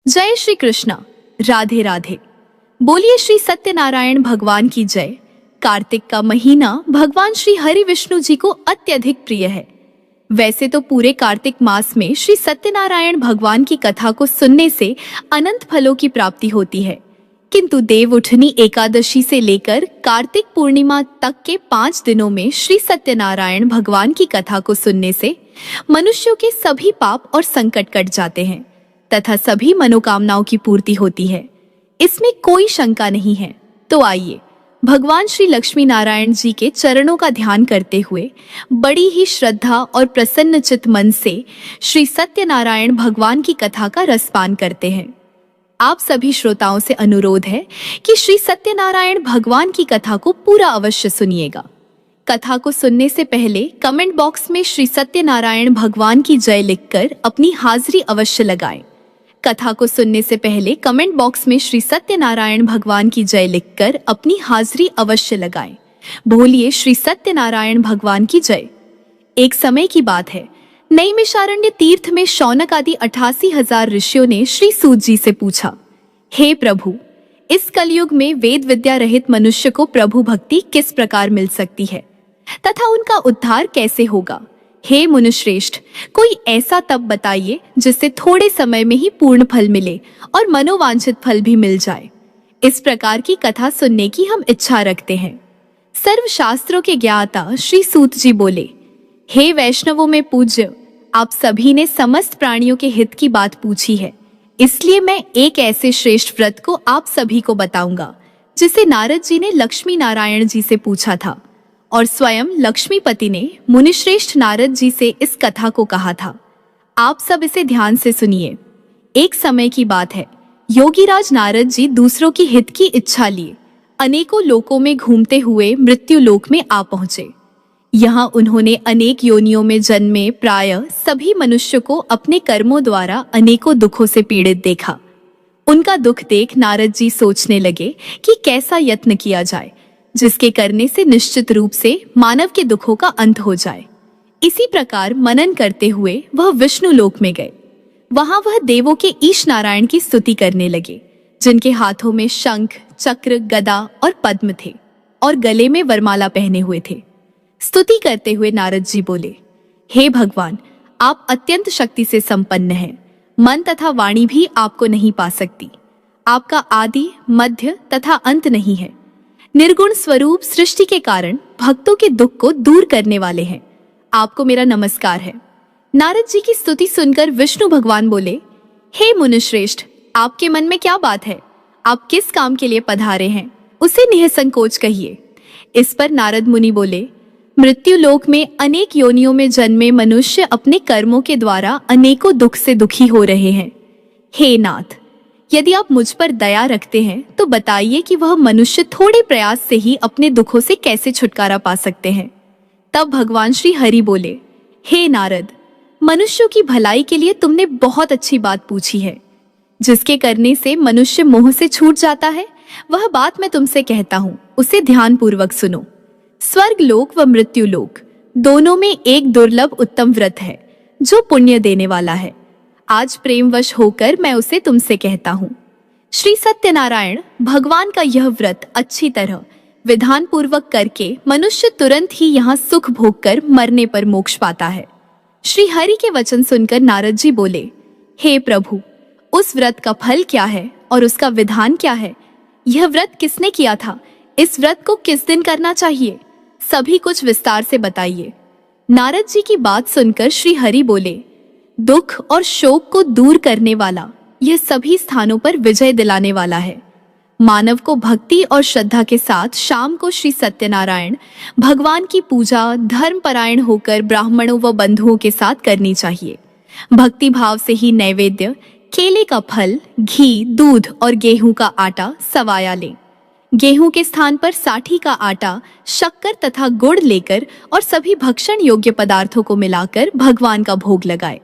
जय श्री कृष्णा। राधे राधे। बोलिए श्री सत्यनारायण भगवान की जय। कार्तिक का महीना भगवान श्री हरि विष्णु जी को अत्यधिक प्रिय है। वैसे तो पूरे कार्तिक मास में श्री सत्यनारायण भगवान की कथा को सुनने से अनंत फलों की प्राप्ति होती है, किंतु देव उठनी एकादशी से लेकर कार्तिक पूर्णिमा तक के 5 दिनों में श्री सत्यनारायण भगवान की कथा को सुनने से मनुष्यों के सभी पाप और संकट कट जाते हैं तथा सभी मनोकामनाओं की पूर्ति होती है। इसमें कोई शंका नहीं है। तो आइए भगवान श्री लक्ष्मी नारायण जी के चरणों का ध्यान करते हुए बड़ी ही श्रद्धा और प्रसन्न चित्त मन से श्री सत्यनारायण भगवान की कथा का रसपान करते हैं। आप सभी श्रोताओं से अनुरोध है कि श्री सत्यनारायण भगवान की कथा को पूरा अवश्य सुनिएगा। कथा को सुनने से पहले कमेंट बॉक्स में श्री सत्यनारायण भगवान की जय लिखकर अपनी हाजिरी अवश्य लगाएं। कथा को सुनने से पहले कमेंट बॉक्स में श्री सत्यनारायण भगवान की जय लिखकर अपनी हाजिरी अवश्य लगाएं। बोलिए श्री सत्यनारायण भगवान की जय। एक समय की बात है, नैमिषारण्य तीर्थ में शौनक आदि 88,000 ऋषियों ने श्री सूत जी से पूछा, हे प्रभु, इस कलयुग में वेद विद्या रहित मनुष्य को प्रभु भक्ति किस प्रकार मिल सकती है तथा उनका उद्धार कैसे होगा। हे मुनिश्रेष्ठ, कोई ऐसा तप बताइए जिससे थोड़े समय में ही पूर्ण फल मिले और मनोवांछित फल भी मिल जाए। इस प्रकार की कथा सुनने की हम इच्छा रखते हैं। सर्वशास्त्रों के ज्ञाता श्री सूत जी बोले, हे वैष्णवों में पूज्य, आप सभी ने समस्त प्राणियों के हित की बात पूछी है, इसलिए मैं एक ऐसे श्रेष्ठ व्रत को आप सभी को बताऊंगा जिसे नारद जी ने लक्ष्मी नारायण जी से पूछा था और स्वयं लक्ष्मीपति ने मुनिश्रेष्ठ नारद जी से इस कथा को कहा था। आप सब इसे ध्यान से सुनिए। एक समय की बात है, योगीराज नारद जी दूसरों की हित की इच्छा लिए अनेकों लोकों में घूमते हुए मृत्यु लोक में आ पहुंचे। यहाँ उन्होंने अनेक योनियों में जन्मे प्रायः सभी मनुष्य को अपने कर्मों द्वारा अनेकों दुखों से पीड़ित देखा। उनका दुख देख नारद जी सोचने लगे कि कैसा यत्न किया जाए जिसके करने से निश्चित रूप से मानव के दुखों का अंत हो जाए। इसी प्रकार मनन करते हुए वह विष्णु लोक में गए। वहां वह देवों के ईश नारायण की स्तुति करने लगे, जिनके हाथों में शंख, चक्र, गदा और पद्म थे और गले में वरमाला पहने हुए थे। स्तुति करते हुए नारद जी बोले, हे भगवान, आप अत्यंत शक्ति से संपन्न हैं। मन तथा वाणी भी आपको नहीं पा सकती। आपका आदि, मध्य तथा अंत नहीं है। निर्गुण स्वरूप सृष्टि के कारण भक्तों के दुख को दूर करने वाले हैं। आपको मेरा नमस्कार है। नारद जी की स्तुति सुनकर विष्णु भगवान बोले, हे मुनिश्रेष्ठ, आपके मन में क्या बात है? आप किस काम के लिए पधारे हैं, उसे निःसंकोच कहिए। इस पर नारद मुनि बोले, मृत्यु लोक में अनेक योनियों में जन्मे मनुष्य अपने कर्मों के द्वारा अनेकों दुख से दुखी हो रहे हैं। हे नाथ, यदि आप मुझ पर दया रखते हैं तो बताइए कि वह मनुष्य थोड़े प्रयास से ही अपने दुखों से कैसे छुटकारा पा सकते हैं। तब भगवान श्री हरि बोले, हे नारद, मनुष्यों की भलाई के लिए तुमने बहुत अच्छी बात पूछी है। जिसके करने से मनुष्य मोह से छूट जाता है, वह बात मैं तुमसे कहता हूँ, उसे ध्यान पूर्वक सुनो। स्वर्ग लोक व मृत्यु लोक दोनों में एक दुर्लभ उत्तम व्रत है जो पुण्य देने वाला है। आज प्रेमवश होकर मैं उसे तुमसे कहता हूँ। श्री सत्यनारायण भगवान का यह व्रत अच्छी तरह विधान पूर्वक करके मनुष्य तुरंत ही यहाँ सुख भोग कर मरने पर मोक्ष पाता है। श्री हरि के वचन सुनकर नारद जी बोले, हे प्रभु, उस व्रत का फल क्या है और उसका विधान क्या है? यह व्रत किसने किया था? इस व्रत को किस दिन करना चाहिए? सभी कुछ विस्तार से बताइए। नारद जी की बात सुनकर श्री हरि बोले, दुख और शोक को दूर करने वाला, यह सभी स्थानों पर विजय दिलाने वाला है। मानव को भक्ति और श्रद्धा के साथ शाम को श्री सत्यनारायण भगवान की पूजा धर्मपरायण होकर ब्राह्मणों व बंधुओं के साथ करनी चाहिए। भक्ति भाव से ही नैवेद्य, केले का फल, घी, दूध और गेहूं का आटा सवाया लें। गेहूं के स्थान पर साठी का आटा, शक्कर तथा गुड़ लेकर और सभी भक्षण योग्य पदार्थों को मिलाकर भगवान का भोग लगाए।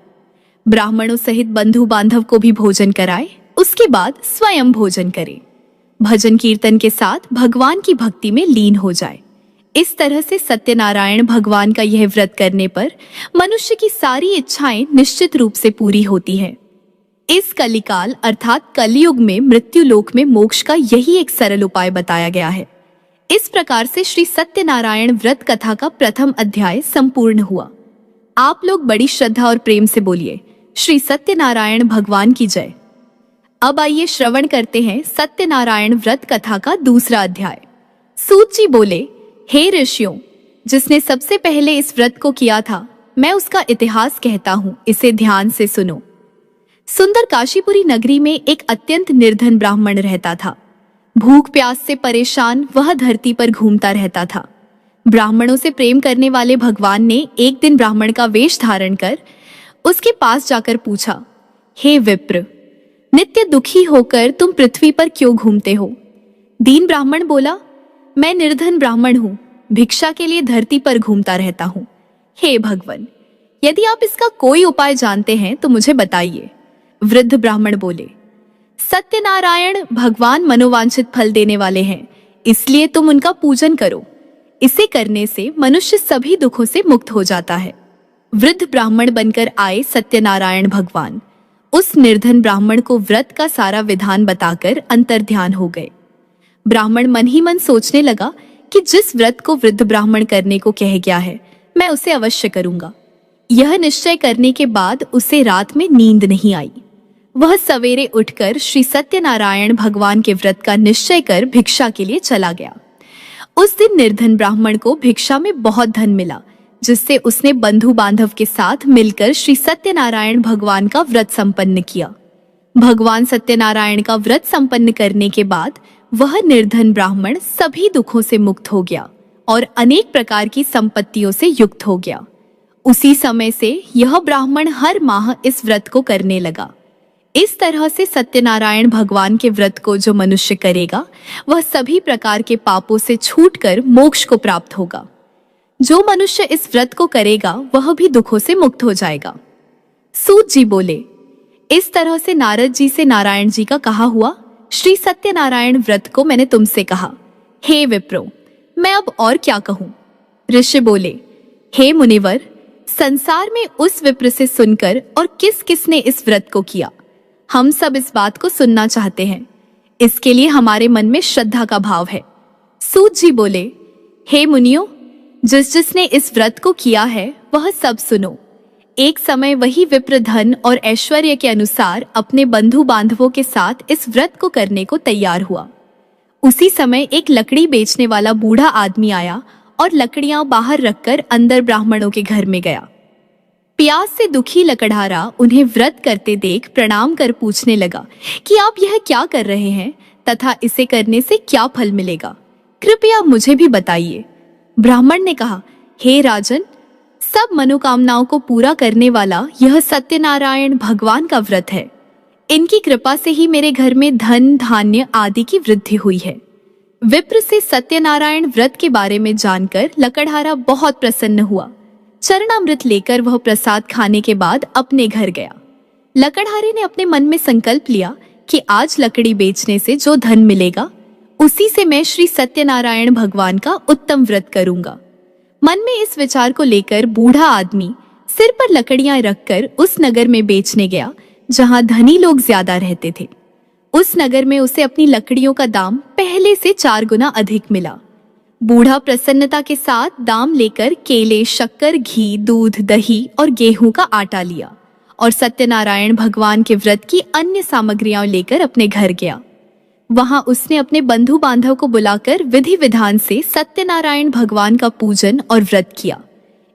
ब्राह्मणों सहित बंधु बांधव को भी भोजन कराए। उसके बाद स्वयं भोजन करे। भजन कीर्तन के साथ भगवान की भक्ति में लीन हो जाए। इस तरह से सत्यनारायण भगवान का यह व्रत करने पर मनुष्य की सारी इच्छाएं निश्चित रूप से पूरी होती हैं। इस कलिकाल अर्थात कलयुग में मृत्यु लोक में मोक्ष का यही एक सरल उपाय बताया गया है। इस प्रकार से श्री सत्यनारायण व्रत कथा का प्रथम अध्याय संपूर्ण हुआ। आप लोग बड़ी श्रद्धा और प्रेम से बोलिए, श्री सत्यनारायण भगवान की जय। अब आइए श्रवण करते हैं सत्यनारायण व्रत कथा का दूसरा अध्याय। सूत जी बोले, हे ऋषियों, जिसने सबसे पहले इस व्रत को किया था, मैं उसका इतिहास कहता हूँ, इसे ध्यान से सुनो। सुंदर काशीपुरी नगरी में एक अत्यंत निर्धन ब्राह्मण रहता था। भूख प्यास से परेशान वह धरती पर घूमता रहता था। ब्राह्मणों से प्रेम करने वाले भगवान ने एक दिन ब्राह्मण का वेश धारण कर उसके पास जाकर पूछा, हे विप्र, नित्य दुखी होकर तुम पृथ्वी पर क्यों घूमते हो? दीन ब्राह्मण बोला, मैं निर्धन ब्राह्मण हूँ, भिक्षा के लिए धरती पर घूमता रहता हूँ। हे भगवान, यदि आप इसका कोई उपाय जानते हैं तो मुझे बताइए। वृद्ध ब्राह्मण बोले, सत्यनारायण भगवान मनोवांछित फल देने वाले हैं, इसलिए तुम उनका पूजन करो। इसे करने से मनुष्य सभी दुखों से मुक्त हो जाता है। वृद्ध ब्राह्मण बनकर आए सत्यनारायण भगवान उस निर्धन ब्राह्मण को व्रत का सारा विधान बताकर अंतर्ध्यान हो गए। ब्राह्मण मन ही मन सोचने लगा कि जिस व्रत को वृद्ध ब्राह्मण करने को कह गया है, मैं उसे अवश्य करूंगा। यह निश्चय करने के बाद उसे रात में नींद नहीं आई। वह सवेरे उठकर श्री सत्यनारायण भगवान के व्रत का निश्चय कर भिक्षा के लिए चला गया। उस दिन निर्धन ब्राह्मण को भिक्षा में बहुत धन मिला, जिससे उसने बंधु बांधव के साथ मिलकर श्री सत्यनारायण भगवान का व्रत संपन्न किया। भगवान सत्यनारायण का व्रत संपन्न करने के बाद वह निर्धन ब्राह्मण सभी दुखों से मुक्त हो गया और अनेक प्रकार की संपत्तियों से युक्त हो गया। उसी समय से यह ब्राह्मण हर माह इस व्रत को करने लगा। इस तरह से सत्यनारायण भगवान के व्रत को जो मनुष्य करेगा, वह सभी प्रकार के पापों से छूटकर मोक्ष को प्राप्त होगा। जो मनुष्य इस व्रत को करेगा, वह भी दुखों से मुक्त हो जाएगा। सूत जी बोले, इस तरह से नारद जी से नारायण जी का कहा हुआ श्री सत्यनारायण व्रत को मैंने तुमसे कहा। हे विप्रो, मैं अब और क्या कहूँ? ऋषि बोले, हे मुनिवर, संसार में उस विप्र से सुनकर और किस किसने इस व्रत को किया, हम सब इस बात को सुनना चाहते हैं। इसके लिए हमारे मन में श्रद्धा का भाव है। सूत जी बोले, हे मुनियों, जिसने इस व्रत को किया है वह सब सुनो। एक समय वही विप्र धन और ऐश्वर्य के अनुसार अपने बंधु बांधवों के साथ इस व्रत को करने को तैयार हुआ। उसी समय एक लकड़ी बेचने वाला बूढ़ा आदमी आया और लकड़ियां बाहर रखकर अंदर ब्राह्मणों के घर में गया। प्यास से दुखी लकड़हारा उन्हें व्रत करते देख प्रणाम कर पूछने लगा कि आप यह क्या कर रहे हैं तथा इसे करने से क्या फल मिलेगा, कृपया मुझे भी बताइए। ब्राह्मण ने कहा, हे राजन, सब मनोकामनाओं को पूरा करने वाला यह सत्यनारायण भगवान का व्रत है। इनकी कृपा से ही मेरे घर में धन धान्य आदि की वृद्धि हुई है। विप्र से सत्यनारायण व्रत के बारे में जानकर लकड़हारा बहुत प्रसन्न हुआ। चरणामृत लेकर वह प्रसाद खाने के बाद अपने घर गया। लकड़हारे ने अपने मन में संकल्प लिया कि आज लकड़ी बेचने से जो धन मिलेगा, उसी से मैं श्री सत्यनारायण भगवान का उत्तम व्रत करूंगा। मन में इस विचार को लेकर बूढ़ा आदमी सिर पर लकड़ियां रखकर उस नगर में बेचने गया जहां धनी लोग ज्यादा रहते थे। उस नगर में उसे अपनी लकड़ियों का दाम पहले से 4 गुना अधिक मिला। बूढ़ा प्रसन्नता के साथ दाम लेकर केले, शक्कर, घी, दूध, दही और गेहूं का आटा लिया और सत्यनारायण भगवान के व्रत की अन्य सामग्रियां लेकर अपने घर गया। वहां उसने अपने बंधु बांधव को बुलाकर विधि विधान से सत्यनारायण भगवान का पूजन और व्रत किया।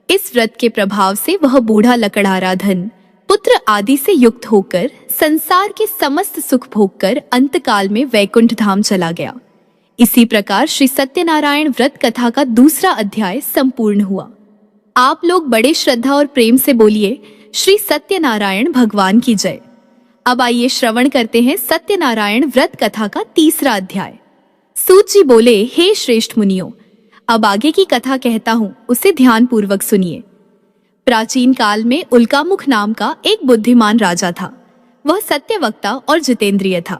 इस व्रत के प्रभाव से वह बूढ़ा लकड़हारा धन, पुत्र आदि से युक्त होकर संसार के समस्त सुख भोगकर अंतकाल में वैकुंठ धाम चला गया। इसी प्रकार श्री सत्यनारायण व्रत कथा का दूसरा अध्याय संपूर्ण हुआ। आप लोग बड़े श्रद्धा और प्रेम से बोलिए, श्री सत्यनारायण भगवान की जय। अब आइए श्रवण करते हैं सत्यनारायण व्रत कथा का तीसरा अध्याय। सूत जी बोले, हे श्रेष्ठ मुनियों, अब आगे की कथा कहता हूँ, उसे ध्यान पूर्वक सुनिए। प्राचीन काल में उल्कामुख नाम का एक बुद्धिमान राजा था। वह सत्यवक्ता और जितेंद्रिय था।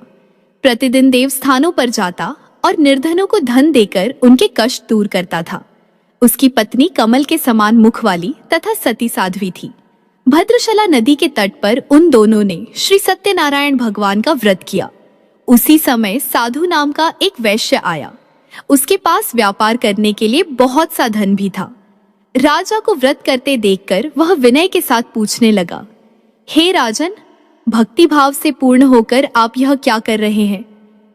प्रतिदिन देव स्थानों पर जाता और निर्धनों को धन देकर उनके कष्ट दूर करता था। उसकी पत्नी कमल के समान मुख वाली तथा सती साध्वी थी। भद्रशला नदी के तट पर उन दोनों ने श्री सत्यनारायण भगवान का व्रत किया। उसी समय साधु नाम का एक वैश्य आया। उसके पास व्यापार करने के लिए बहुत सा धन भी था। राजा को व्रत करते देखकर वह विनय के साथ पूछने लगा, हे राजन, भक्ति भाव से पूर्ण होकर आप यह क्या कर रहे हैं?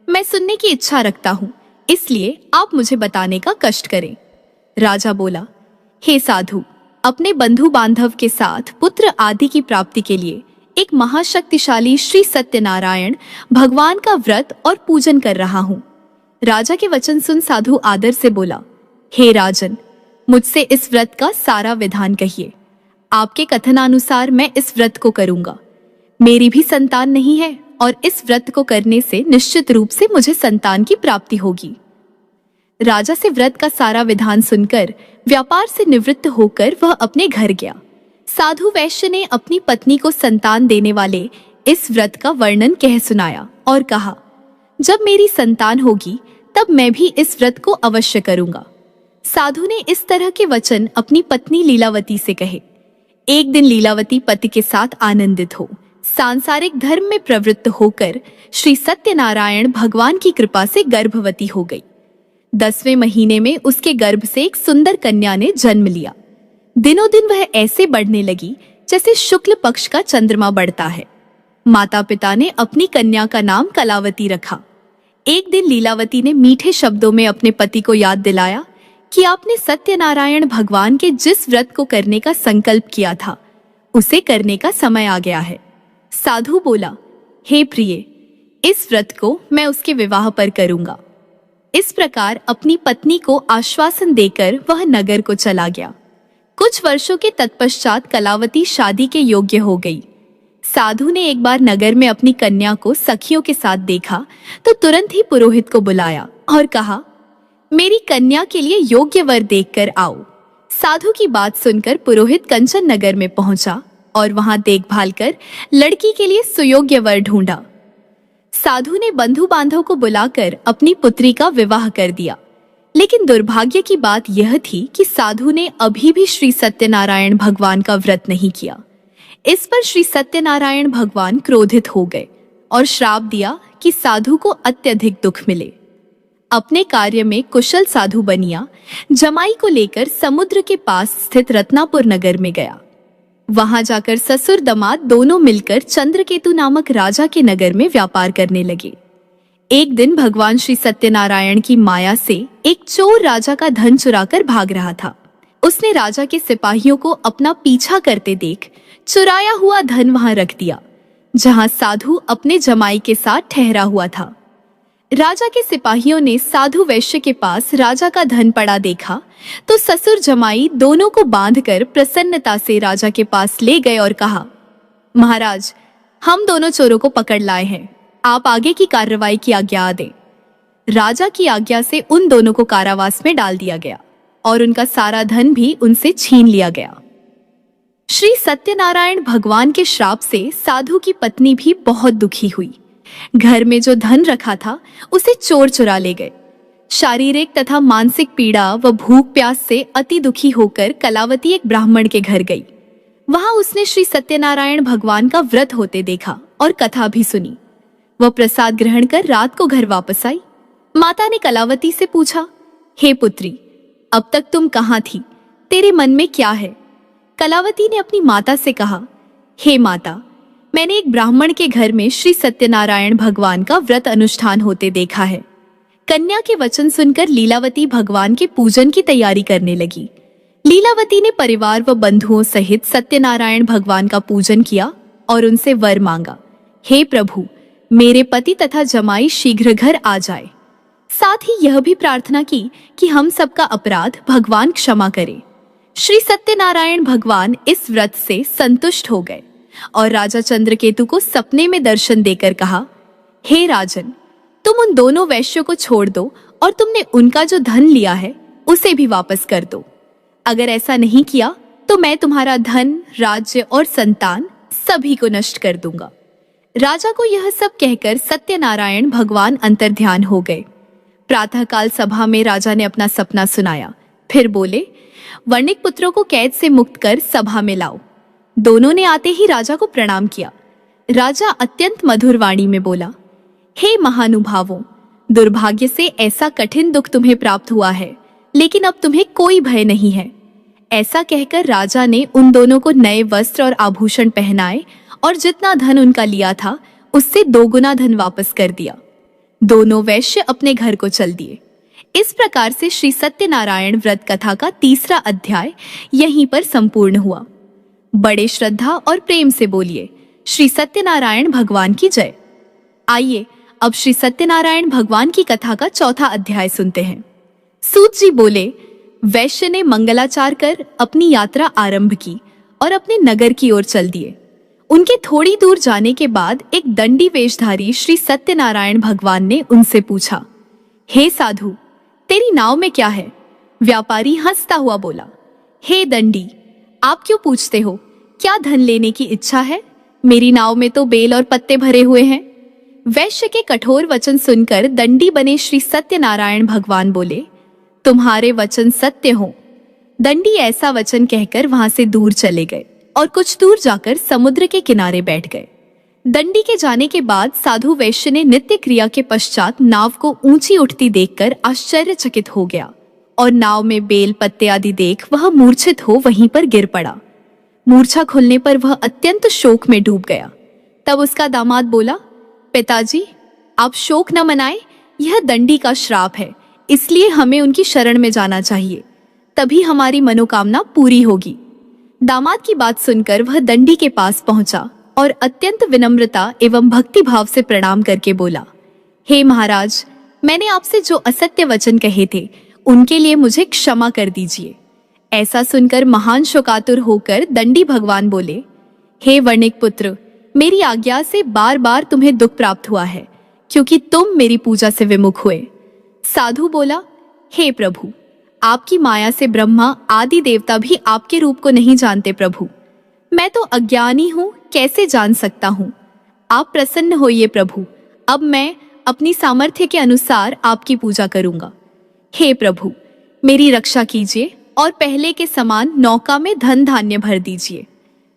मैं सुनने की इच्छा रखता हूँ, इसलिए आप मुझे बताने का कष्ट करें। राजा बोला, हे साधु, अपने बंधु बांधव के साथ पुत्र आदि की प्राप्ति के लिए एक महाशक्तिशाली श्री सत्यनारायण भगवान का व्रत और पूजन कर रहा हूँ। राजा के वचन सुन साधु आदर से बोला, हे राजन, मुझसे इस व्रत का सारा विधान कहिए। आपके कथनानुसार मैं इस व्रत को करूंगा। मेरी भी संतान नहीं है और इस व्रत को करने से निश्चित रूप से मुझे संतान की प्राप्ति होगी। राजा से व्रत का सारा विधान सुनकर व्यापार से निवृत्त होकर वह अपने घर गया। साधु वैश्य ने अपनी पत्नी को संतान देने वाले इस व्रत का वर्णन कह सुनाया और कहा, जब मेरी संतान होगी तब मैं भी इस व्रत को अवश्य करूंगा। साधु ने इस तरह के वचन अपनी पत्नी लीलावती से कहे। एक दिन लीलावती पति के साथ आनंदित हो सांसारिक धर्म में प्रवृत्त होकर श्री सत्यनारायण भगवान की कृपा से गर्भवती हो गई। 10वें महीने में उसके गर्भ से एक सुंदर कन्या ने जन्म लिया। दिनों दिन वह ऐसे बढ़ने लगी जैसे शुक्ल पक्ष का चंद्रमा बढ़ता है। माता पिता ने अपनी कन्या का नाम कलावती रखा। एक दिन लीलावती ने मीठे शब्दों में अपने पति को याद दिलाया कि आपने सत्यनारायण भगवान के जिस व्रत को करने का संकल्प किया था उसे करने का समय आ गया है। साधु बोला, हे प्रिय, इस व्रत को मैं उसके विवाह पर करूंगा। इस प्रकार अपनी पत्नी को आश्वासन देकर वह नगर को चला गया। कुछ वर्षों के तत्पश्चात कलावती शादी के योग्य हो गई। साधु ने एक बार नगर में अपनी कन्या को सखियों के साथ देखा तो तुरंत ही पुरोहित को बुलाया और कहा, मेरी कन्या के लिए योग्य वर देखकर आओ। साधु की बात सुनकर पुरोहित कंचन नगर में पहुंचा और वहां देखभाल कर लड़की के लिए सुयोग्य वर ढूंढा। साधु ने बंधु बांधव को बुलाकर अपनी पुत्री का विवाह कर दिया। लेकिन दुर्भाग्य की बात यह थी कि साधु ने अभी भी श्री सत्यनारायण भगवान का व्रत नहीं किया। इस पर श्री सत्यनारायण भगवान क्रोधित हो गए और श्राप दिया कि साधु को अत्यधिक दुख मिले। अपने कार्य में कुशल साधु बनिया जमाई को लेकर समुद्र के पास स्थित रत्नापुर नगर में गया। वहां जाकर ससुर दामाद दोनों मिलकर चंद्रकेतु नामक राजा के नगर में व्यापार करने लगे। एक दिन भगवान श्री सत्यनारायण की माया से एक चोर राजा का धन चुराकर भाग रहा था। उसने राजा के सिपाहियों को अपना पीछा करते देख चुराया हुआ धन वहां रख दिया, जहां साधु अपने जमाई के साथ ठहरा हुआ था। राजा के सिपाहियों ने साधु वैश्य के पास राजा का धन पड़ा देखा तो ससुर जमाई दोनों को बांधकर प्रसन्नता से राजा के पास ले गए और कहा, महाराज, हम दोनों चोरों को पकड़ लाए हैं, आप आगे की कार्रवाई की आज्ञा दें। राजा की आज्ञा से उन दोनों को कारावास में डाल दिया गया और उनका सारा धन भी उनसे छीन लिया गया। श्री सत्यनारायण भगवान के श्राप से साधु की पत्नी भी बहुत दुखी हुई। घर में जो धन रखा था उसे चोर चुरा ले गए। शारीरिक तथा मानसिक पीड़ा व भूख प्यास से अति दुखी होकर कलावती एक ब्राह्मण के घर गई। वहां उसने श्री सत्यनारायण भगवान का व्रत होते देखा और कथा भी सुनी। वह प्रसाद ग्रहण कर रात को घर वापस आई। माता ने कलावती से पूछा, हे पुत्री, अब तक तुम कहाँ थी? तेरे मन में क्या है? कलावती ने अपनी माता से कहा, हे माता, मैंने एक ब्राह्मण के घर में श्री सत्यनारायण भगवान का व्रत अनुष्ठान होते देखा है। कन्या के वचन सुनकर लीलावती भगवान के पूजन की तैयारी करने लगी। लीलावती ने परिवार व बंधुओं सहित सत्यनारायण भगवान का पूजन किया और उनसे वर मांगा, हे प्रभु, मेरे पति तथा जमाई शीघ्र घर आ जाए। साथ ही यह भी प्रार्थना की कि हम सबका अपराध भगवान क्षमा करे। श्री सत्यनारायण भगवान इस व्रत से संतुष्ट हो गए और राजा चंद्रकेतु को सपने में दर्शन देकर कहा, हे राजन, तुम उन दोनों वैश्यों को छोड़ दो और तुमने उनका जो धन लिया है उसे भी वापस कर दो। अगर ऐसा नहीं किया तो मैं तुम्हारा धन, राज्य और संतान सभी को नष्ट कर दूंगा। राजा को यह सब कहकर सत्यनारायण भगवान अंतर्ध्यान हो गए। प्रातःकाल सभा में राजा ने अपना सपना सुनाया। फिर बोले, वर्णिक पुत्रों को कैद से मुक्त कर सभा में लाओ। दोनों ने आते ही राजा को प्रणाम किया। राजा अत्यंत मधुर वाणी में बोला, हे महानुभावों, दुर्भाग्य से ऐसा कठिन दुख तुम्हें प्राप्त हुआ है, लेकिन अब तुम्हें कोई भय नहीं है। ऐसा कहकर राजा ने उन दोनों को नए वस्त्र और आभूषण पहनाए और जितना धन उनका लिया था उससे 2 गुना धन वापस कर दिया। दोनों वैश्य अपने घर को चल दिए। इस प्रकार से श्री सत्यनारायण व्रत कथा का 3रा अध्याय यहीं पर संपूर्ण हुआ। बड़े श्रद्धा और प्रेम से बोलिए श्री सत्यनारायण भगवान की जय। आइए अब श्री सत्यनारायण भगवान की कथा का 4था अध्याय सुनते हैं। सूत जी बोले, वैश्य ने मंगलाचार कर अपनी यात्रा आरंभ की और अपने नगर की ओर चल दिए। उनके थोड़ी दूर जाने के बाद एक दंडी वेशधारी श्री सत्यनारायण भगवान ने उनसे पूछा, हे साधु, तेरी नाव में क्या है? व्यापारी हंसता हुआ बोला, हे दंडी, आप क्यों पूछते हो? क्या धन लेने की इच्छा है? मेरी नाव में तो बेल और पत्ते भरे हुए हैं। वैश्य के कठोर वचन सुनकर दंडी बने श्री सत्यनारायण भगवान बोले, तुम्हारे वचन सत्य हो। दंडी ऐसा वचन कहकर वहां से दूर चले गए और कुछ दूर जाकर समुद्र के किनारे बैठ गए। दंडी के जाने के बाद साधु वैश्य ने नित्य क्रिया के पश्चात नाव को ऊंची उठती देखकर आश्चर्यचकित हो गया और नाव में बेल पत्ते आदि देख वह मूर्छित हो वहीं पर गिर पड़ा। मूर्छा खुलने पर वह अत्यंत शोक में डूब गया। तब उसका दामाद बोला, पिताजी, आप शोक न मनाएं, यह दंडी का श्राप है, इसलिए हमें उनकी शरण में जाना चाहिए, तभी हमारी मनोकामना पूरी होगी। दामाद की बात सुनकर वह दंडी के पास पहुंचा और अत्यंत विनम्रता एवं भक्ति भाव से प्रणाम करके बोला, हे महाराज, मैंने आपसे जो असत्य वचन कहे थे उनके लिए मुझे क्षमा कर दीजिए। ऐसा सुनकर महान शोकातुर होकर दंडी भगवान बोले, हे वर्णिक पुत्र, मेरी आज्ञा से बार बार तुम्हें दुख प्राप्त हुआ है, क्योंकि तुम मेरी पूजा से विमुख हुए। साधु बोला, हे प्रभु, आपकी माया से ब्रह्मा आदि देवता भी आपके रूप को नहीं जानते प्रभु। मैं तो अज्ञानी हूँ, कैसे जान सकता हूँ? आप प्रसन्न होइए प्रभु, अब मैं अपनी सामर्थ्य के अनुसार आपकी पूजा करूंगा। हे प्रभु, मेरी रक्षा कीजिए और पहले के समान नौका में धन धान्य भर दीजिए।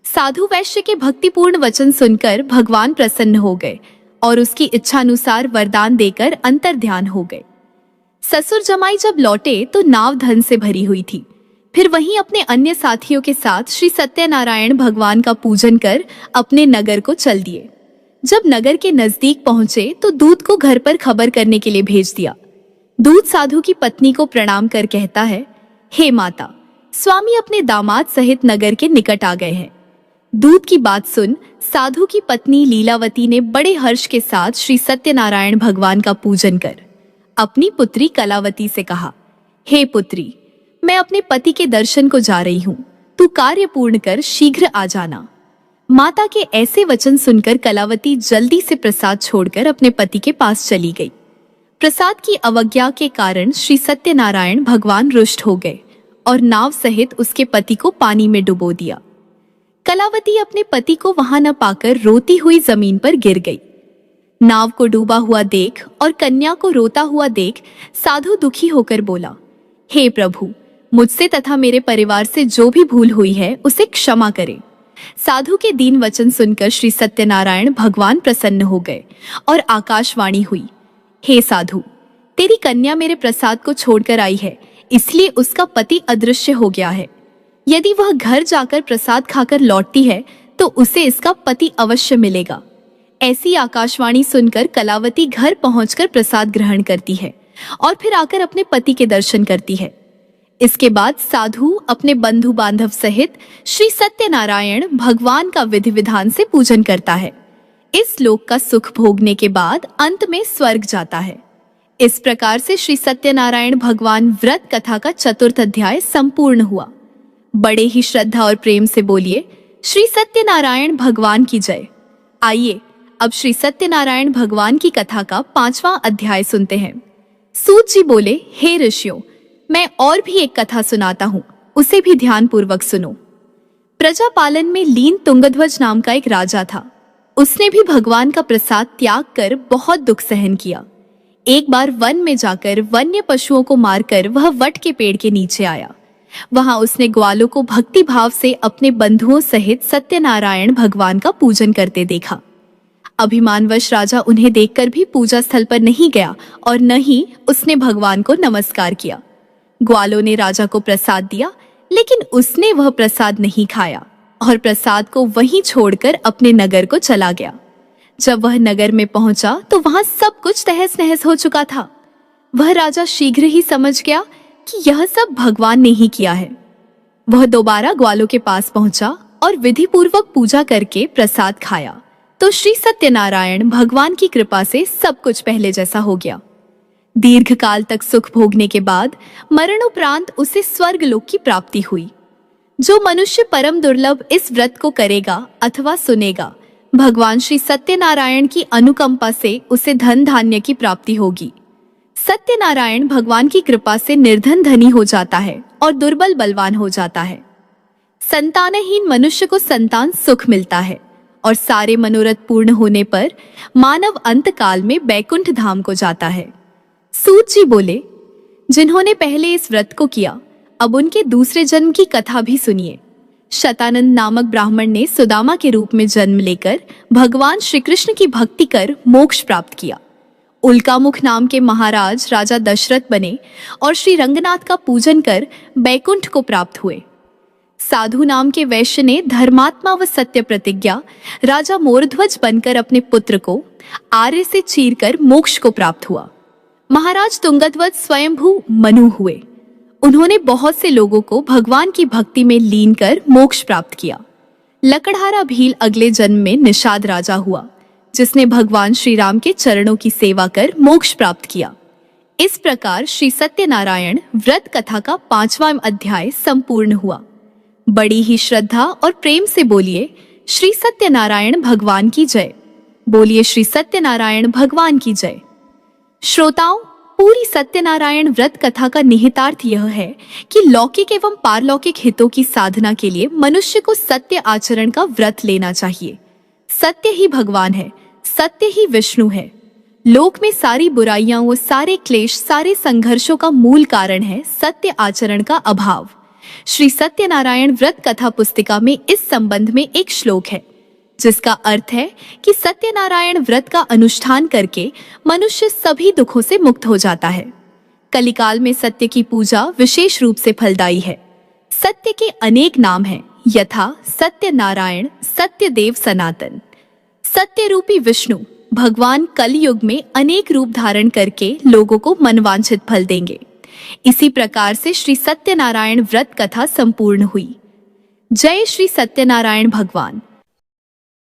साधु वैश्य के भक्तिपूर्ण वचन सुनकर भगवान प्रसन्न हो गए और उसकी इच्छानुसार वरदान देकर अंतर्ध्यान हो गए। ससुर जमाई जब लौटे तो नाव धन से भरी हुई थी। फिर वहीं अपने अन्य साथियों के साथ श्री सत्यनारायण भगवान का पूजन कर अपने नगर को चल दिए। जब नगर के नजदीक पहुंचे तो दूत को घर पर खबर करने के लिए भेज दिया। दूत साधु की पत्नी को प्रणाम कर कहता है, हे माता, स्वामी अपने दामाद सहित नगर के निकट आ गए हैं। दूत की बात सुन साधु की पत्नी लीलावती ने बड़े हर्ष के साथ श्री सत्यनारायण भगवान का पूजन कर अपनी पुत्री कलावती से कहा, हे पुत्री, मैं अपने पति के दर्शन को जा रही हूँ, तू कार्य पूर्ण कर शीघ्र आ जाना। माता के ऐसे वचन सुनकर कलावती जल्दी से प्रसाद छोड़कर अपने पति के पास चली गई। प्रसाद की अवज्ञा के कारण श्री सत्यनारायण भगवान रुष्ट हो गए और नाव सहित उसके पति को पानी में डुबो दिया। कलावती अपने पति को वहां न पाकर रोती हुई जमीन पर गिर गई। नाव को डूबा हुआ देख और कन्या को रोता हुआ देख साधु दुखी होकर बोला, हे प्रभु, मुझसे तथा मेरे परिवार से जो भी भूल हुई है उसे क्षमा करें। साधु के दीन वचन सुनकर श्री सत्यनारायण भगवान प्रसन्न हो गए और आकाशवाणी हुई, हे साधु, तेरी कन्या मेरे प्रसाद को छोड़कर आई है, इसलिए उसका पति अदृश्य हो गया है। यदि वह घर जाकर प्रसाद खाकर लौटती है तो उसे इसका पति अवश्य मिलेगा। ऐसी आकाशवाणी सुनकर कलावती घर पहुंचकर प्रसाद ग्रहण करती है और फिर आकर अपने पति के दर्शन करती है। इसके बाद साधु अपने बंधु बांधव सहित श्री सत्यनारायण भगवान का विधि विधान से पूजन करता है। इस लोक का सुख भोगने के बाद अंत में स्वर्ग जाता है। इस प्रकार से श्री सत्यनारायण भगवान व्रत कथा का 4th अध्याय संपूर्ण हुआ। बड़े ही श्रद्धा और प्रेम से बोलिए श्री सत्यनारायण भगवान की जय। आइए अब श्री सत्यनारायण भगवान की कथा का 5वां अध्याय सुनते हैं। सूत जी बोले, हे ऋषियों, मैं और भी एक कथा सुनाता हूँ, उसे भी ध्यान पूर्वक सुनो। प्रजा पालन में लीन तुंगध्वज नाम का एक राजा था। उसने भी भगवान का प्रसाद त्याग कर बहुत दुख सहन किया। एक बार वन में जाकर वन्य पशुओं को मारकर वह वट के पेड़ के नीचे आया। वहां उसने ग्वालों को भक्ति भाव से अपने बंधुओं सहित सत्यनारायण भगवान का पूजन करते देखा। अभिमानवश राजा उन्हें देखकर भी पूजा स्थल पर नहीं गया और न ही उसने भगवान को नमस्कार किया। ग्वालों ने राजा को प्रसाद दिया, लेकिन उसने वह प्रसाद नहीं खाया और प्रसाद को वहीं छोड़कर अपने नगर को चला गया। जब वह नगर में पहुंचा तो वहां सब कुछ तहस नहस हो चुका था। वह राजा शीघ्र ही समझ गया कि यह सब भगवान ने ही किया है। वह दोबारा ग्वालों के पास पहुंचा और विधि पूर्वक पूजा करके प्रसाद खाया तो श्री सत्यनारायण भगवान की कृपा से सब कुछ पहले जैसा हो गया। दीर्घ काल तक सुख भोगने के बाद मरणोपरांत उसे स्वर्ग लोक की प्राप्ति हुई। जो मनुष्य परम दुर्लभ इस व्रत को करेगा अथवा सुनेगा, भगवान श्री सत्यनारायण की अनुकंपा से उसे धन धान्य की प्राप्ति होगी। सत्यनारायण भगवान की कृपा से निर्धन धनी हो जाता है और दुर्बल बलवान हो जाता है। संतानहीन मनुष्य को संतान सुख मिलता है और सारे मनोरथ पूर्ण होने पर मानव अंत काल में बैकुंठ धाम को जाता है। सूत जी बोले, जिन्होंने पहले इस व्रत को किया, अब उनके दूसरे जन्म की कथा भी सुनिए। शतानंद नामक ब्राह्मण ने सुदामा के रूप में जन्म लेकर भगवान श्री कृष्ण की भक्ति कर मोक्ष प्राप्त किया। उल्कामुख नाम के महाराज राजा दशरथ बने और श्री रंगनाथ का पूजन कर बैकुंठ को प्राप्त हुए। साधु नाम के वैश्य ने धर्मात्मा व सत्य प्रतिज्ञा राजा मोरध्वज बनकर अपने पुत्र को आर्य से चीरकर मोक्ष को प्राप्त हुआ। महाराज तुंगध्वज स्वयंभू मनु हुए। उन्होंने बहुत से लोगों को भगवान की भक्ति में लीन कर मोक्ष प्राप्त किया। लकड़हारा भील अगले जन्म में निषाद राजा हुआ, जिसने भगवान श्री राम के चरणों की सेवा कर मोक्ष प्राप्त किया। इस प्रकार श्री सत्यनारायण व्रत कथा का 5वां अध्याय संपूर्ण हुआ। बड़ी ही श्रद्धा और प्रेम से बोलिए श्री सत्यनारायण भगवान की जय। बोलिए श्री सत्यनारायण भगवान की जय। श्रोताओं, पूरी सत्यनारायण व्रत कथा का निहितार्थ यह है कि लौकिक एवं पारलौकिक हितों की साधना के लिए मनुष्य को सत्य आचरण का व्रत लेना चाहिए। सत्य ही भगवान है, सत्य ही विष्णु है। लोक में सारी बुराइयां व सारे क्लेश, सारे संघर्षों का मूल कारण है सत्य आचरण का अभाव। श्री सत्यनारायण व्रत कथा पुस्तिका में इस संबंध में एक श्लोक है, जिसका अर्थ है कि सत्यनारायण व्रत का अनुष्ठान करके मनुष्य सभी दुखों से मुक्त हो जाता है। कलिकाल में सत्य की पूजा विशेष रूप से फलदायी है। सत्य के अनेक नाम हैं, यथा सत्यनारायण, सत्यदेव, सनातन। सत्य रूपी विष्णु भगवान कलयुग में अनेक रूप धारण करके लोगों को मनवांछित फल देंगे। इसी प्रकार से श्री सत्यनारायण व्रत कथा संपूर्ण हुई। जय श्री सत्यनारायण भगवान।